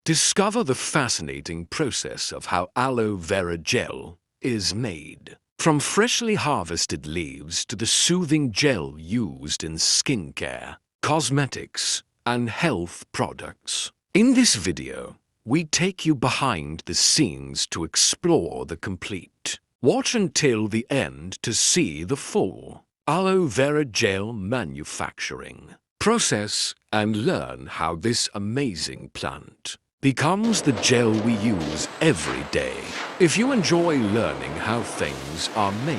Discover the fascinating process of how aloe vera gel is made. From freshly harvested leaves to the soothing gel used in skincare, cosmetics, and health products. In this video, we take you behind the scenes to explore the complete. Watch until the end to see the full aloe vera gel manufacturing process and learn how this amazing plant becomes the gel we use every day. If you enjoy learning how things are made,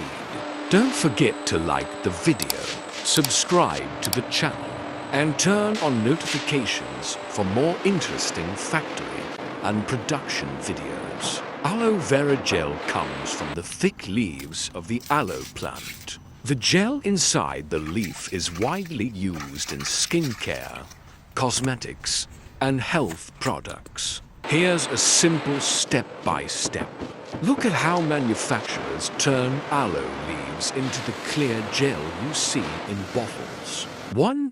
don't forget to like the video, subscribe to the channel, and turn on notifications for more interesting factory and production videos. Aloe vera gel comes from the thick leaves of the aloe plant. The gel inside the leaf is widely used in skincare, cosmetics, and health products. Here's a simple step-by-step. Look at how manufacturers turn aloe leaves into the clear gel you see in bottles. 1.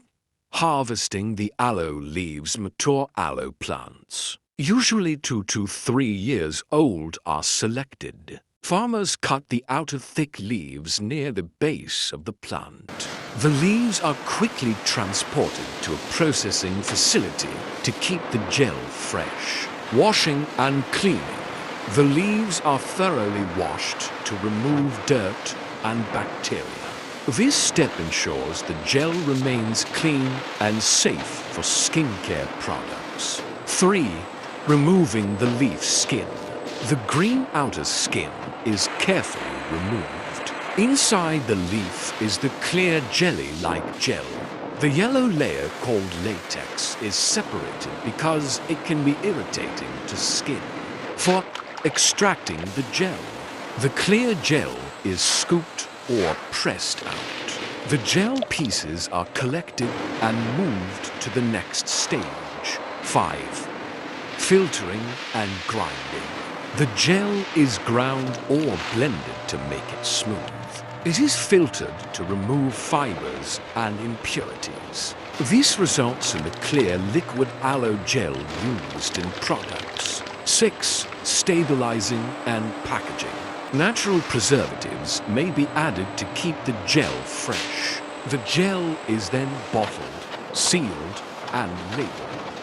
Harvesting the aloe leaves. Mature aloe plants, usually 2 to 3 years old, are selected. Farmers cut the outer thick leaves near the base of the plant. The leaves are quickly transported to a processing facility to keep the gel fresh. Washing and cleaning. The leaves are thoroughly washed to remove dirt and bacteria. This step ensures the gel remains clean and safe for skincare products. 3. Removing the leaf skin. The green outer skin is carefully removed. Inside the leaf is the clear jelly-like gel. The yellow layer called latex is separated because it can be irritating to skin. For extracting the gel, the clear gel is scooped or pressed out. The gel pieces are collected and moved to the next stage. 5. Filtering and grinding. The gel is ground or blended to make it smooth. It is filtered to remove fibers and impurities. This results in the clear liquid aloe gel used in products. 6. Stabilizing and packaging. Natural preservatives may be added to keep the gel fresh. The gel is then bottled, sealed, and labeled.